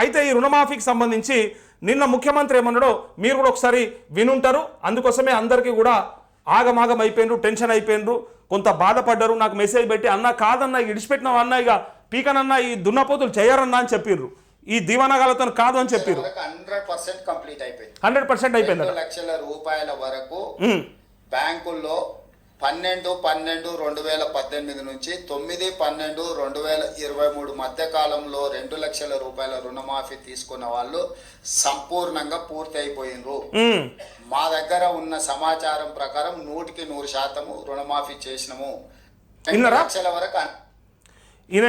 అయితే ఈ రుణమాఫీకి సంబంధించి నిన్న ముఖ్యమంత్రి ఏమన్నాడో మీరు కూడా ఒకసారి వినుంటారు. అందుకోసమే అందరికీ కూడా ఆగమాగం అయిపోయినరు, టెన్షన్ అయిపోయినరు, కొంత బాధపడ్డారు. నాకు మెసేజ్ పెట్టి అన్న కాదన్నా ఇడిచిపెట్టినావు అన్న, ఇక పీకనన్నా ఈ దున్నపోతులు చేయరన్నా అని చెప్పిర్రు. ఈ దీవానగాలతో కాదు అని చెప్పారు. 100% కంప్లీట్ అయిపోయింది. 100% అయిపోయింది. 2 లక్షల రూపాయల వరకు బ్యాంకుల్లో 12/12/2018 నుంచి 9/12/2023 మధ్య కాలంలో 2 లక్షల రూపాయల రుణమాఫీ తీసుకున్న వాళ్ళు సంపూర్ణంగా పూర్తి అయిపోయినరు. మా దగ్గర ఉన్న సమాచారం ప్రకారం 100% రుణమాఫీ చేసినాము. 2 లక్షల వరకు ఈయన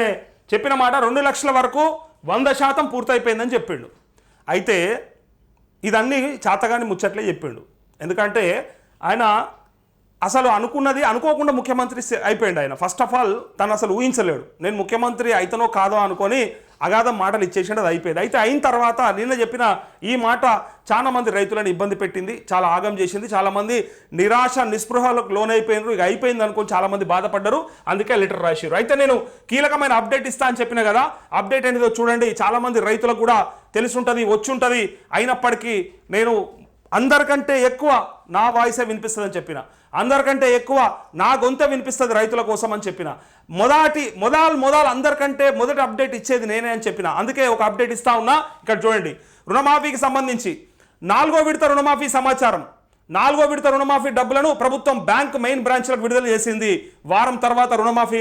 చెప్పిన మాట 2 లక్షల వరకు 100% పూర్తయిపోయిందని చెప్పిండు. అయితే ఇదన్నీ చాతగాని ముచ్చట్లే చెప్పిండు. ఎందుకంటే ఆయన అసలు అనుకున్నది అనుకోకుండా ముఖ్యమంత్రి అయిపోయిండు. ఆయన ఫస్ట్ ఆఫ్ ఆల్ తను అసలు ఊహించలేడు. నేను ముఖ్యమంత్రి అయితనో కాదో అనుకొని అగాధం మాటలు ఇచ్చేసిండు, అది అయిపోయింది. అయితే అయిన తర్వాత నిన్న చెప్పిన ఈ మాట చాలా మంది రైతులను ఇబ్బంది పెట్టింది, చాలా ఆగం చేసింది. చాలామంది నిరాశ నిస్పృహలకు లోనైపోయినారు. ఇక అయిపోయింది అనుకొని చాలామంది బాధపడ్డారు. అందుకే లెటర్ రాశారు. అయితే నేను కీలకమైన అప్డేట్ ఇస్తా అని చెప్పిన కదా, అప్డేట్ ఏంటిదో చూడండి. చాలామంది రైతులకు కూడా తెలిసి ఉంటుంది, వచ్చి ఉంటుంది. అయినప్పటికీ నేను అందరికంటే ఎక్కువ నా వాయిసే వినిపిస్తుందని చెప్పిన, అందరికంటే ఎక్కువ నా గొంత వినిపిస్తుంది రైతుల కోసం అని చెప్పిన, మొదలు అందరికంటే మొదటి అప్డేట్ ఇచ్చేది నేనే అని చెప్పిన. అందుకే ఒక అప్డేట్ ఇస్తా ఉన్నా. ఇక్కడ చూడండి, రుణమాఫీకి సంబంధించి 4వ విడత రుణమాఫీ సమాచారం. 4వ విడత రుణమాఫీ డబ్బులను ప్రభుత్వం బ్యాంక్ మెయిన్ బ్రాంచ్లకు విడుదల చేసింది. వారం తర్వాత రుణమాఫీ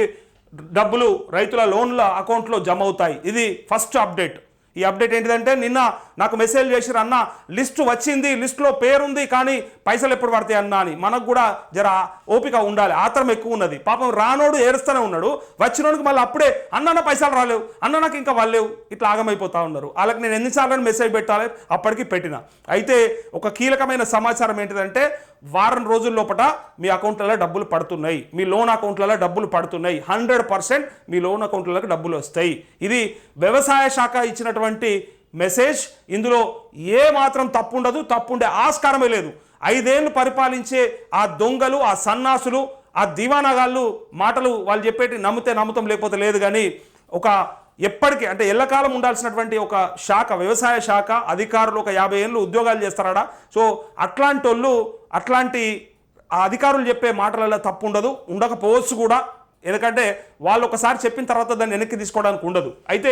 డబ్బులు రైతుల లోన్ల అకౌంట్లో జమ అవుతాయి. ఇది ఫస్ట్ అప్డేట్. ఈ అప్డేట్ ఏంటిదంటే నిన్న నాకు మెసేజ్ చేసిరు, అన్న లిస్టు వచ్చింది, లిస్టులో పేరుంది, కానీ పైసలు ఎప్పుడు పడతాయి అన్న అని. మనకు కూడా జర ఓపిక ఉండాలి, ఆత్రం ఎక్కువ ఉన్నది. పాపం రానోడు ఏడుస్తూనే ఉన్నాడు, వచ్చినోడికి మళ్ళీ అప్పుడే అన్న పైసలు రాలేవు, అన్న నాకు ఇంకా వాళ్ళేవు, ఇట్లా ఆగమైపోతూ ఉన్నారు. వాళ్ళకి నేను ఎన్నిసార్లు మెసేజ్ పెట్టాలి, అప్పటికి పెట్టిన. అయితే ఒక కీలకమైన సమాచారం ఏంటిదంటే వారం రోజుల లోపల మీ అకౌంట్లలో డబ్బులు పడుతున్నాయి, మీ లోన్ అకౌంట్లలో డబ్బులు పడుతున్నాయి. 100% మీ లోన్ అకౌంట్లకు డబ్బులు వస్తాయి. ఇది వ్యవసాయ శాఖ ఇచ్చినటువంటి మెసేజ్. ఇందులో ఏ మాత్రం తప్పు ఉండదు, తప్పుండే ఆస్కారమే లేదు. 5 ఏళ్ళు పరిపాలించే ఆ దొంగలు, ఆ సన్నాసులు, ఆ దివానాగాళ్ళు మాటలు వాళ్ళు చెప్పేటి నమ్మితే నమ్ముతాం, లేకపోతే లేదు. కానీ ఒక ఎప్పటికీ అంటే ఎల్లకాలం ఉండాల్సినటువంటి ఒక శాఖ, వ్యవసాయ శాఖ అధికారులు ఒక 50 ఏళ్ళు ఉద్యోగాలు చేస్తారా. సో అట్లాంటి వాళ్ళు, అట్లాంటి ఆ అధికారులు చెప్పే మాటలలో తప్పు ఉండదు, ఉండకపోవచ్చు కూడా. ఎందుకంటే వాళ్ళు ఒకసారి చెప్పిన తర్వాత దాన్ని వెనక్కి తీసుకోవడానికి ఉండదు. అయితే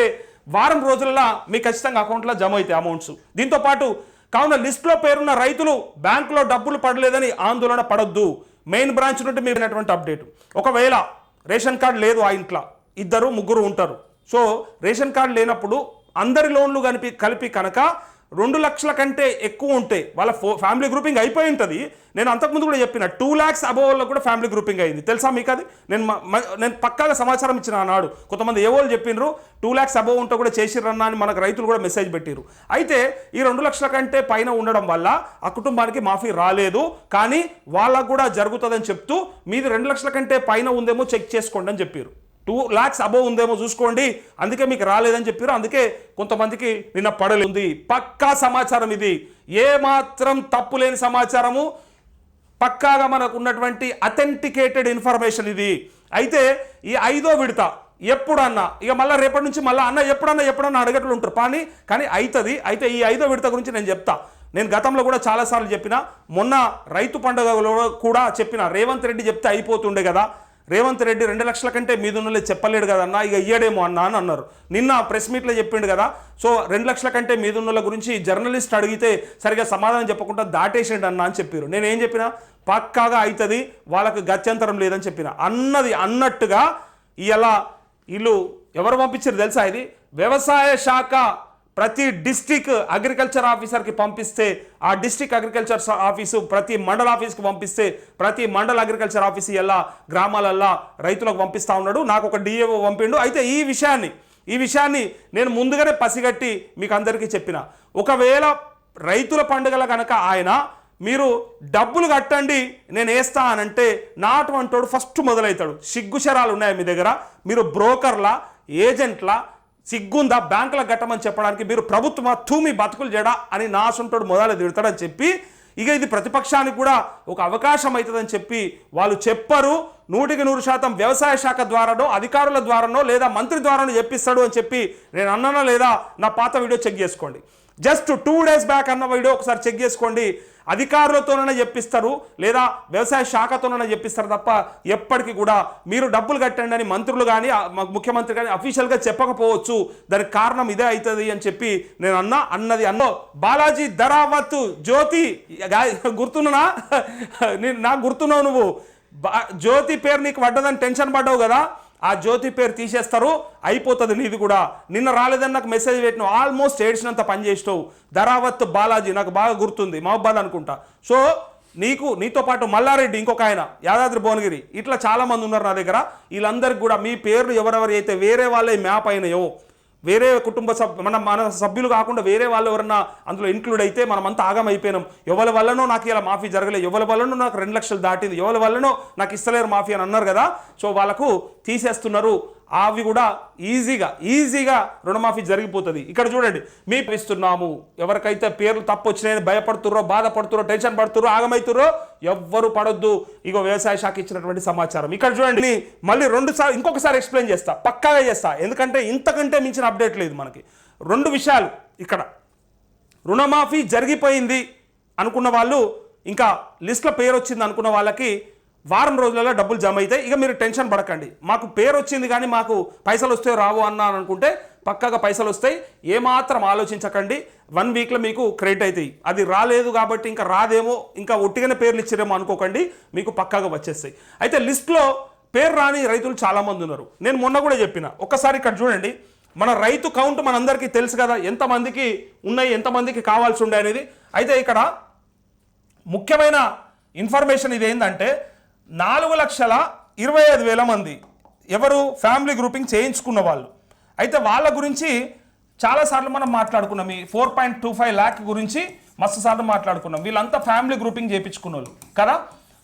వారం రోజులలో మీకు ఖచ్చితంగా అకౌంట్లో జమ అవుతాయి అమౌంట్స్. దీంతోపాటు కావున లిస్టులో పేరున్న రైతులు బ్యాంకులో డబ్బులు పడలేదని ఆందోళన పడొద్దు. మెయిన్ బ్రాంచ్ నుండి మీరైనటువంటి అప్డేట్. ఒకవేళ రేషన్ కార్డు లేదు, ఆ ఇంట్లో 2-3 ఉంటారు. సో రేషన్ కార్డు లేనప్పుడు అందరి లోన్లు కలిపి కనుక 2 లక్షల కంటే ఎక్కువ ఉంటే వాళ్ళ ఫ్యామిలీ గ్రూపింగ్ అయిపోయి ఉంటుంది. నేను అంతకుముందు కూడా చెప్పిన 2 lakhs అబోవ్ వాళ్ళకు కూడా ఫ్యామిలీ గ్రూపింగ్ అయింది. తెలుసా మీకు అది? నేను పక్కాగా సమాచారం ఇచ్చిన ఆనాడు. కొంతమంది ఏ వాళ్ళు చెప్పినారు 2 lakhs అబోవ్ ఉంటే కూడా చేసిరన్నా అని మనకు రైతులు కూడా మెసేజ్ పెట్టిరు. అయితే ఈ 2 లక్షల కంటే పైన ఉండడం వల్ల ఆ కుటుంబానికి మాఫీ రాలేదు, కానీ వాళ్ళకు కూడా జరుగుతుందని చెప్తూ మీది 2 లక్షల కంటే పైన ఉందేమో చెక్ చేసుకోండి అని చెప్పారు. 2 lakhs అబోవ్ ఉందేమో చూసుకోండి, అందుకే మీకు రాలేదని చెప్పారు. అందుకే కొంతమందికి నిన్న పడలేదు. పక్కా సమాచారం ఇది, ఏ మాత్రం తప్పు లేని సమాచారము, పక్కాగా మనకు ఉన్నటువంటి అథెంటికేటెడ్ ఇన్ఫర్మేషన్ ఇది. అయితే ఈ 5వ విడత ఎప్పుడన్నా, ఇక మళ్ళీ రేపటి నుంచి మళ్ళీ అన్న ఎప్పుడన్నా అడగట్లు ఉంటారు కానీ అవుతుంది. అయితే ఈ 5వ విడత గురించి నేను చెప్తా. నేను గతంలో కూడా చాలాసార్లు చెప్పిన, మొన్న రైతు పండుగలో కూడా చెప్పిన, రేవంత్ రెడ్డి చెప్తే అయిపోతుండే కదా, రేవంత్ రెడ్డి 2 లక్షల కంటే మీదున్నలే చెప్పలేడు కదన్నా, ఇక ఇయ్యడేమో అన్నా అని అన్నారు. నిన్న ప్రెస్ మీట్లో చెప్పిండు కదా. సో 2 లక్షల కంటే మీదున్నల గురించి జర్నలిస్ట్ అడిగితే సరిగా సమాధానం చెప్పకుండా దాటేసిండు అన్నా అని చెప్పారు. నేనేం చెప్పినా, పక్కాగా అవుతుంది, వాళ్ళకు గత్యంతరం లేదని చెప్పిన. అన్నట్టుగా ఇలా వీళ్ళు ఎవరు పంపించారు తెలుసా? ఇది వ్యవసాయ శాఖ ప్రతి డిస్ట్రిక్ట్ అగ్రికల్చర్ ఆఫీసర్కి పంపిస్తే, ఆ డిస్ట్రిక్ట్ అగ్రికల్చర్ ఆఫీసు ప్రతి మండల ఆఫీస్కి పంపిస్తే, ప్రతి మండల అగ్రికల్చర్ ఆఫీసు ఎలా గ్రామాలల్లో రైతులకు పంపిస్తూ ఉన్నాడు. నాకు ఒక డిఏఓ పంపిండు. అయితే ఈ విషయాన్ని నేను ముందుగానే పసిగట్టి మీకు అందరికీ చెప్పిన, ఒకవేళ రైతుల పండుగల కనుక ఆయన మీరు డబ్బులు కట్టండి నేను వేస్తా అనంటే నాటువంటోడు ఫస్ట్ మొదలవుతాడు. సిగ్గుశరాలు ఉన్నాయి మీ దగ్గర, మీరు బ్రోకర్లా, ఏజెంట్లా సిగ్గుందా బ్యాంకులకు కట్టమని చెప్పడానికి? మీరు ప్రభుత్వ తూమి బతుకులు జడా అని నా సొంతోడు మొదలు తిడతాడని చెప్పి, ఇక ఇది ప్రతిపక్షానికి కూడా ఒక అవకాశం అవుతుందని చెప్పి వాళ్ళు చెప్పరు. 100% వ్యవసాయ శాఖ ద్వారానో అధికారుల ద్వారానో లేదా మంత్రి ద్వారానో చెప్పిస్తాడు అని చెప్పి నేను అన్నానా లేదా నా పాత వీడియో చెక్ చేసుకోండి. జస్ట్ 2 days బ్యాక్ అన్న వీడియో ఒకసారి చెక్ చేసుకోండి. అధికారులతోనైనా చెప్పిస్తారు లేదా వ్యవసాయ శాఖతోనైనా చెప్పిస్తారు తప్ప ఎప్పటికీ కూడా మీరు డబ్బులు కట్టండి అని మంత్రులు కానీ ముఖ్యమంత్రి కానీ అఫీషియల్గా చెప్పకపోవచ్చు. దానికి కారణం ఇదే అవుతుంది అని చెప్పి నేను అన్నది బాలాజీ ధరావత్ జ్యోతి గుర్తున్నా నాకు గుర్తున్నావు నువ్వు జ్యోతి పేరు నీకు పడ్డదని టెన్షన్ పడ్డావు కదా, ఆ జ్యోతి పేరు తీసేస్తారు అయిపోతుంది నీది కూడా. నిన్న రాలేదని నాకు మెసేజ్ పెట్టినావు, ఆల్మోస్ట్ ఏడ్చినంత పని చేసినావు. ధరావత్ బాలాజీ నాకు బాగా గుర్తుంది, మహబాద్ అనుకుంటా. సో నీతో పాటు మల్లారెడ్డి ఇంకొక ఆయన యాదాద్రి భువనగిరి ఇట్లా చాలామంది ఉన్నారు నా దగ్గర. వీళ్ళందరికీ కూడా మీ పేర్లు ఎవరెవరు అయితే వేరే వాళ్ళే మ్యాప్ అయినాయో వేరే కుటుంబ మన సభ్యులు కాకుండా వేరే వాళ్ళు ఎవరన్నా అందులో ఇంక్లూడ్ అయితే మనమంతా ఆగమైపోయినాం. ఎవరి వల్లనో నాకు ఇలా మాఫీ జరగలేదు, ఎవరి వల్లనో నాకు 2 లక్షలు దాటింది, ఎవరి వల్లనో నాకు ఇస్తలేరు మాఫీ అని అన్నారు కదా. సో వాళ్ళకు తీసేస్తున్నారు. అవి కూడా ఈజీగా రుణమాఫీ జరిగిపోతుంది. ఇక్కడ చూడండి మేము ఇస్తున్నాము. ఎవరికైతే పేర్లు తప్పు వచ్చినాయని భయపడుతుర్రో బాధపడుతుర్రో టెన్షన్ పడుతుర్రో ఆగమవుతుర్రో ఎవ్వరు పడొద్దు. ఇగో వ్యవసాయ శాఖ ఇచ్చినటువంటి సమాచారం. ఇక్కడ చూడండి మళ్ళీ 2 సార్లు ఇంకొకసారి ఎక్స్ప్లెయిన్ చేస్తా, పక్కాగా చేస్తా, ఎందుకంటే ఇంతకంటే మించిన అప్డేట్ లేదు మనకి. 2 విషయాలు ఇక్కడ. రుణమాఫీ జరిగిపోయింది అనుకున్న వాళ్ళు ఇంకా లిస్ట్లో పేరు వచ్చింది అనుకున్న వాళ్ళకి వారం రోజులలో డబ్బులు జమ అవుతాయి. ఇక మీరు టెన్షన్ పడకండి, మాకు పేరు వచ్చింది కానీ మాకు పైసలు వస్తాయో రావో అన్నాను అనుకుంటే పక్కాగా పైసలు వస్తాయి. ఏమాత్రం ఆలోచించకండి, 1 వీక్లో మీకు క్రెడిట్ అవుతాయి. అది రాలేదు కాబట్టి ఇంకా రాదేమో, ఇంకా ఒట్టిగానే పేర్లు ఇచ్చారేమో అనుకోకండి, మీకు పక్కాగా వచ్చేస్తాయి. అయితే లిస్ట్లో పేరు రాని రైతులు చాలామంది ఉన్నారు. నేను మొన్న కూడా చెప్పిన, ఒక్కసారి ఇక్కడ చూడండి. మన రైతు కౌంట్ మనందరికీ తెలుసు కదా, ఎంతమందికి ఉన్నాయి ఎంతమందికి కావాల్సి ఉండే అనేది. అయితే ఇక్కడ ముఖ్యమైన ఇన్ఫర్మేషన్ ఇది ఏంటంటే 4,25,000 మంది ఎవరు ఫ్యామిలీ గ్రూపింగ్ చేయించుకున్న వాళ్ళు. అయితే వాళ్ళ గురించి చాలాసార్లు మనం మాట్లాడుకున్నాం. ఈ 4.25 lakh గురించి మస్తు సార్లు మాట్లాడుకున్నాం. వీళ్ళంతా ఫ్యామిలీ గ్రూపింగ్ చేయించుకున్న వాళ్ళు కదా.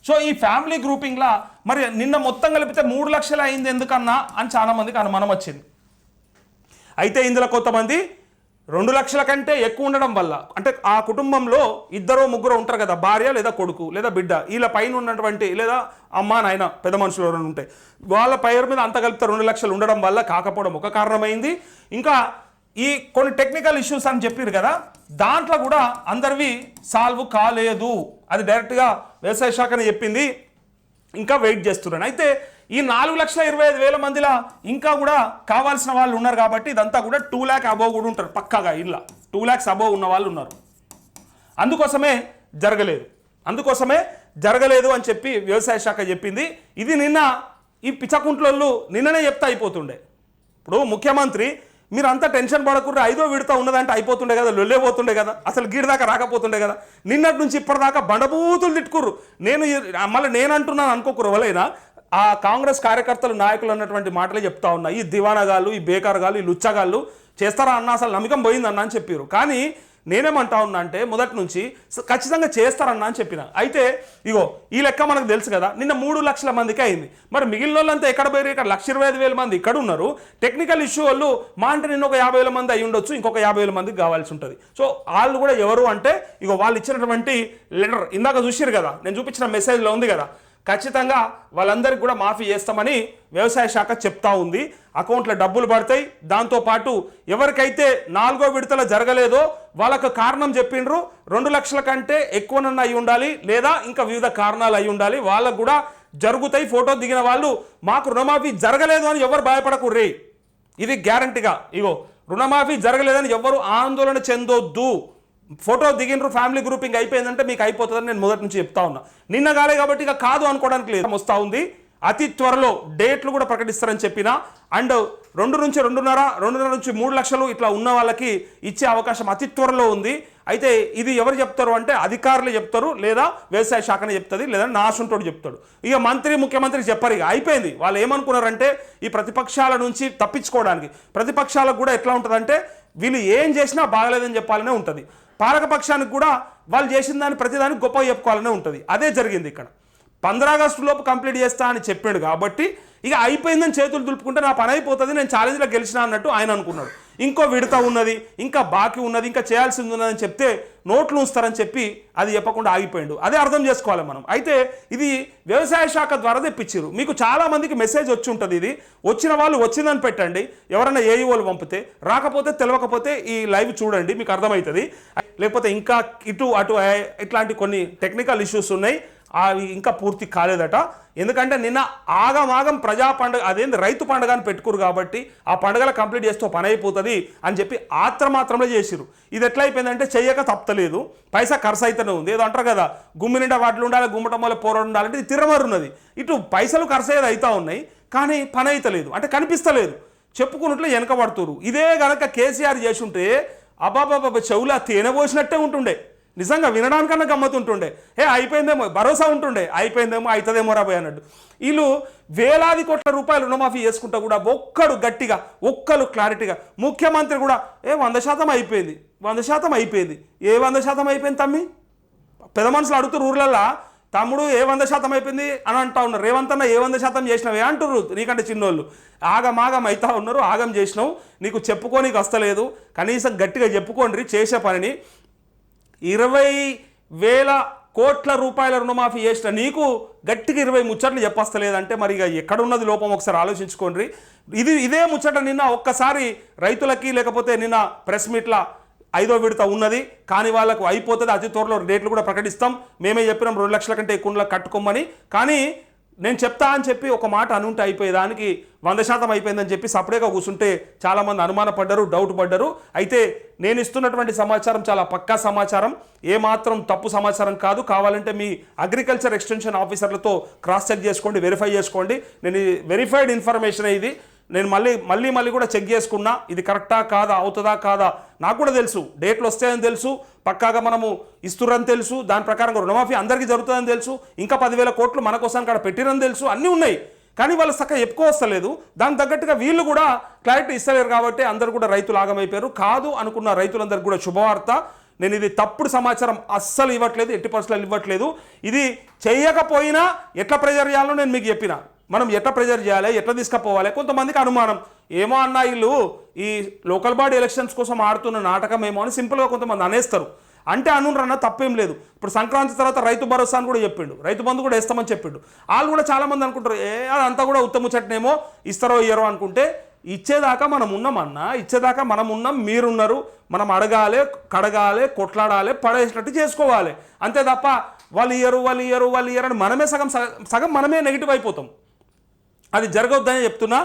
సో ఈ ఫ్యామిలీ గ్రూపింగ్లా మరి నిన్న మొత్తం కలిపితే 3 లక్షలు అయింది ఎందుకన్నా అని చాలామందికి అనుమానం వచ్చింది. అయితే ఇందులో కొంతమంది 2 లక్షల కంటే ఎక్కువ ఉండడం వల్ల, అంటే ఆ కుటుంబంలో 2-3 ఉంటారు కదా, భార్య లేదా కొడుకు లేదా బిడ్డ, వీళ్ళ పైన ఉన్నటువంటి లేదా అమ్మ నాయన పెద్ద మనుషులు ఎవరైనా ఉంటాయి, వాళ్ళ పేరు మీద అంత కలిపితే 2 లక్షలు ఉండడం వల్ల కాకపోవడం ఒక కారణమైంది. ఇంకా ఈ కొన్ని టెక్నికల్ ఇష్యూస్ అని చెప్పారు కదా, దాంట్లో కూడా అందరివి సాల్వ్ కాలేదు. అది డైరెక్ట్గా వ్యవసాయ శాఖనే చెప్పింది, ఇంకా వెయిట్ చేస్తున్నాను. అయితే ఈ 4,25,000 మందిలో ఇంకా కూడా కావాల్సిన వాళ్ళు ఉన్నారు కాబట్టి ఇదంతా కూడా 2 lakh అబోవ్ కూడా ఉంటారు పక్కాగా. ఇలా 2 lakhs అబోవ్ ఉన్న వాళ్ళు ఉన్నారు. అందుకోసమే జరగలేదు అని చెప్పి వ్యవసాయ శాఖ చెప్పింది. ఇది నిన్న ఈ పిచ్చకుంట్లోళ్ళు నిన్ననే చెప్తే అయిపోతుండే. ఇప్పుడు ముఖ్యమంత్రి మీరు అంతా టెన్షన్ పడకుండా 5వ విడత ఉన్నదంటే అయిపోతుండే కదా, లొల్లే పోతుండే కదా, అసలు గీడి దాకా రాకపోతుండే కదా. నిన్నటి నుంచి ఇప్పటిదాకా బండబూతులు తిట్టుకుర్రు. నేను అంటున్నాను అనుకోకురు ఎవరైనా, ఆ కాంగ్రెస్ కార్యకర్తలు నాయకులు అన్నటువంటి మాటలే చెప్తా ఉన్నా. ఈ దివానగాళ్ళు ఈ బేకారగాళ్ళు ఈ లుచ్చగాళ్ళు చేస్తారా అన్న అసలు నమ్మకం పోయిందన్న అని చెప్పారు. కానీ నేనేమంటా ఉన్నా అంటే మొదటి నుంచి ఖచ్చితంగా చేస్తారన్నా అని చెప్పిన. అయితే ఇగో ఈ లెక్క మనకు తెలుసు కదా, నిన్న 3 లక్షల మందికి అయింది. మరి మిగిలిన వాళ్ళంతా ఎక్కడ పోయారు? ఇక్కడ 1,25,000 మంది ఇక్కడ ఉన్నారు. టెక్నికల్ ఇష్యూ వాళ్ళు మా అంటే నిన్న ఒక 50,000 మంది అయి ఉండొచ్చు, ఇంకొక 50,000 మందికి కావాల్సి ఉంటుంది. సో వాళ్ళు కూడా ఎవరు అంటే ఇగో వాళ్ళు ఇచ్చినటువంటి లెటర్ ఇందాక చూసారు కదా, నేను చూపించిన మెసేజ్లో ఉంది కదా, ఖచ్చితంగా వాళ్ళందరికీ కూడా మాఫీ చేస్తామని వ్యవసాయ శాఖ చెప్తా ఉంది. అకౌంట్లో డబ్బులు పడతాయి. దాంతోపాటు ఎవరికైతే 4వ విడతల జరగలేదో వాళ్ళకు కారణం చెప్పిండ్రు. 2 లక్షల కంటే ఎక్కువనన్నా అయి ఉండాలి లేదా ఇంకా వివిధ కారణాలు అయి ఉండాలి, వాళ్ళకు కూడా జరుగుతాయి. ఫోటో దిగిన వాళ్ళు మాకు రుణమాఫీ జరగలేదు అని ఎవరు భయపడకూర్రీ, ఇది గ్యారంటీగా. ఇగో రుణమాఫీ జరగలేదని ఎవరు ఆందోళన చెందొద్దు. ఫోటో దిగినరు ఫ్యామిలీ గ్రూపింగ్ అయిపోయిందంటే మీకు అయిపోతుందని నేను మొదటి నుంచి చెప్తా ఉన్నా. నిన్న కాలే కాబట్టి ఇక కాదు అనుకోవడానికి లేదు, వస్తూ ఉంది. అతి త్వరలో డేట్లు కూడా ప్రకటిస్తారని చెప్పిన. అండ్ 2 నుంచి 2.5 నుంచి 3 లక్షలు ఇట్లా ఉన్న వాళ్ళకి ఇచ్చే అవకాశం అతి త్వరలో ఉంది. అయితే ఇది ఎవరు చెప్తారు అంటే అధికారులు చెప్తారు లేదా వ్యవసాయ శాఖనే చెప్తుంది లేదా నాశంతోడు చెప్తాడు. ఇక ముఖ్యమంత్రి చెప్పరు. ఇక అయిపోయింది. వాళ్ళు ఏమనుకున్నారంటే ఈ ప్రతిపక్షాల నుంచి తప్పించుకోవడానికి, ప్రతిపక్షాలకు కూడా ఎట్లా ఉంటుందంటే వీళ్ళు ఏం చేసినా బాగలేదని చెప్పాలనే ఉంటుంది. పాలకపక్షానికి కూడా వాళ్ళు చేసిన దాన్ని ప్రతిదానికి గొప్ప చెప్పుకోవాలనే ఉంటుంది. అదే జరిగింది ఇక్కడ. 15 ఆగస్టు లోపు కంప్లీట్ చేస్తా అని చెప్పాడు కాబట్టి ఇక అయిపోయిందని చేతులు దులుపుకుంటే నా పని అయిపోతుంది, నేను ఛాలెంజ్లో గెలిచిన అన్నట్టు ఆయన అనుకున్నాడు. ఇంకో విడత ఉన్నది, ఇంకా బాకీ ఉన్నది, ఇంకా చేయాల్సింది ఉన్నదని చెప్తే నోట్లు ఉంచుతారని చెప్పి అది చెప్పకుండా ఆగిపోయిండు. అదే అర్థం చేసుకోవాలి మనం. అయితే ఇది వ్యవసాయ శాఖ ద్వారా తెప్పించారు. మీకు చాలా మందికి మెసేజ్ వచ్చి ఉంటుంది. ఇది వచ్చిన వాళ్ళు వచ్చిందని పెట్టండి, ఎవరైనా ఏఈఓలు పంపితే, రాకపోతే తెలియకపోతే ఈ లైవ్ చూడండి, మీకు అర్థమవుతుంది. లేకపోతే ఇంకా ఇటు అటు ఇట్లాంటి కొన్ని టెక్నికల్ ఇష్యూస్ ఉన్నాయి, అవి ఇంకా పూర్తి కాలేదట. ఎందుకంటే నిన్న ఆగమాగం ప్రజా పండుగ అదేంది రైతు పండుగ అని పెట్టుకురు కాబట్టి ఆ పండుగలు కంప్లీట్ చేస్తూ పని అయిపోతుంది అని చెప్పి ఆత్రమాత్రంలో చేసిరు. ఇది ఎట్లా అయిపోయిందంటే చెయ్యక తప్పలేదు, పైసా ఖర్చు అయితేనే ఉంది. ఏదో అంటారు కదా, గుమ్మి నిండా వాటిలో ఉండాలి, గుమ్మటం వల్ల పోరాడు ఉండాలంటే ఇది తిరమరున్నది. ఇటు పైసలు ఖర్చు అయ్యేది అవుతా ఉన్నాయి, కానీ పని అయితలేదు, అంటే కనిపిస్తలేదు, చెప్పుకున్నట్లు వెనకబడుతురు. ఇదే గనక కేసీఆర్ చేసి ఉంటే అబాబాబా చెవులా తేనె పోసినట్టే ఉంటుండే, నిజంగా వినడానికన్నా గమ్మతుంటుండే. అయిపోయిందేమో భరోసా ఉంటుండే, అయిపోయిందేమో అవుతుందేమో రాబోయే అన్నట్టు. వీళ్ళు వేలాది కోట్ల రూపాయలు రుణమాఫీ చేసుకుంటా కూడా ఒక్కడు గట్టిగా ఒక్కరు క్లారిటీగా, ముఖ్యమంత్రి కూడా 100% అయిపోయింది, 100% అయిపోయింది. ఏ 100% అయిపోయింది తమ్మి? పెద్ద మనుషులు అడుగుతారు ఊర్లల్లో, తమ్ముడు ఏ 100% అయిపోయింది అని అంటా ఉన్నారు. రేవంత్ అన్న ఏ 100% చేసినావే అంటుర్రు, నీకంటే చిన్నోళ్ళు. ఆగమాగం అవుతా ఉన్నారు, ఆగం చేసినావు, నీకు చెప్పుకోనికి వస్తలేదు, కనీసం గట్టిగా చెప్పుకోండి చేసే పనిని. 20,000 కోట్ల రూపాయల రుణమాఫీ చేసిన నీకు గట్టిగా 20 ముచ్చట్లు చెప్పస్తలేదంటే మరి ఇక ఎక్కడున్నది లోపం ఒకసారి ఆలోచించుకోండి. ఇదే ముచ్చట నిన్న ఒక్కసారి రైతులకి, లేకపోతే నిన్న ప్రెస్ మీట్ల 5వ విడత ఉన్నది, కానీ వాళ్ళకు అయిపోతుంది, అతి త్వరలో డేట్లు కూడా ప్రకటిస్తాం, మేమే చెప్పినాం 2 లక్షల కంటే ఎక్కువ కట్టుకోమని. కానీ నేను చెప్తా అని చెప్పి ఒక మాట అనుంటే అయిపోయేదానికి 100% అయిపోయిందని చెప్పి సపరేట్గా కూర్చుంటే చాలామంది అనుమానపడ్డారు, డౌట్ పడ్డారు. అయితే నేను ఇస్తున్నటువంటి సమాచారం చాలా పక్కా సమాచారం, ఏమాత్రం తప్పు సమాచారం కాదు. కావాలంటే మీ అగ్రికల్చర్ ఎక్స్టెన్షన్ ఆఫీసర్లతో క్రాస్ చెక్ చేసుకోండి, వెరిఫై చేసుకోండి. నేను వెరిఫైడ్ ఇన్ఫర్మేషన్ ఇది, నేను మళ్ళీ కూడా చెక్ చేసుకున్నా, ఇది కరెక్టా కాదా, అవుతుందా కాదా నాకు కూడా తెలుసు, డేట్లు వస్తాయని తెలుసు, పక్కాగా మనము ఇస్తురని తెలుసు, దాని ప్రకారంగా రుణమాఫీ అందరికీ జరుగుతుందని తెలుసు, ఇంకా 10,000 కోట్లు మన కోసం అక్కడ పెట్టిరని తెలుసు, అన్నీ ఉన్నాయి. కానీ వాళ్ళు చక్కగా చెప్పుకోవస్తలేదు, దానికి తగ్గట్టుగా వీళ్ళు కూడా క్లారిటీ ఇస్తలేరు. కాబట్టి అందరూ కూడా రైతులు ఆగమైపోయారు. కాదు అనుకున్న రైతులందరికీ కూడా శుభవార్త, నేను ఇది తప్పుడు సమాచారం అస్సలు ఇవ్వట్లేదు, ఎట్టి పరిస్థితుల్లో ఇవ్వట్లేదు. ఇది చేయకపోయినా ఎట్లా ప్రెజర్ చేయాలో నేను మీకు చెప్పిన, మనం ఎట్లా ప్రెజర్ చేయాలి, ఎట్లా తీసుకుపోవాలి. కొంతమందికి అనుమానం, ఏమో అన్న వీళ్ళు ఈ లోకల్ బాడీ ఎలక్షన్స్ కోసం ఆడుతున్న నాటకం ఏమో అని సింపుల్గా కొంతమంది అనేస్తారు. అంటే అనురన్న తప్పేం లేదు. ఇప్పుడు సంక్రాంతి తర్వాత రైతు భరోసా అని కూడా చెప్పిండు, రైతు బంధు కూడా వేస్తామని చెప్పిండు. వాళ్ళు కూడా చాలామంది అనుకుంటారు అదంతా కూడా ఉత్తమ చట్టనేమో ఇస్తారో ఇయ్యరో అనుకుంటే, ఇచ్చేదాకా మనం ఉన్నామన్నా, ఇచ్చేదాకా మనం ఉన్నాం, మీరున్నారు, మనం అడగాలి, కడగాలి, కొట్లాడాలి, పడేసినట్టు చేసుకోవాలి. అంతే తప్ప వాళ్ళు ఇయ్యరు అని మనమే సగం మనమే నెగిటివ్ అయిపోతాం. అది జరగొద్దని చెప్తున్నా.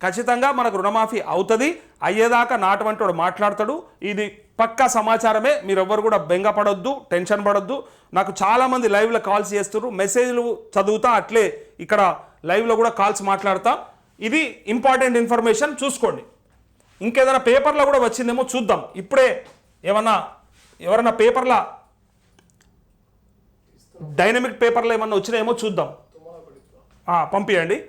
ఖచ్చితంగా మనకు రుణమాఫీ అవుతుంది, అయ్యేదాకా నాటువంటి వాడు మాట్లాడతాడు. ఇది పక్కా సమాచారమే, మీరెవ్వరు కూడా బెంగపడొద్దు, టెన్షన్ పడొద్దు. నాకు చాలామంది లైవ్లో కాల్స్ చేస్తున్నారు, మెసేజ్లు చదువుతా, అట్లే ఇక్కడ లైవ్లో కూడా కాల్స్ మాట్లాడతా. ఇది ఇంపార్టెంట్ ఇన్ఫర్మేషన్, చూసుకోండి. ఇంకేదైనా పేపర్లో కూడా వచ్చిందేమో చూద్దాం. ఇప్పుడే ఎవరన్నా పేపర్లో డైనమిక్ పేపర్లో ఏమన్నా వచ్చినాయేమో చూద్దాం, పంపించండి.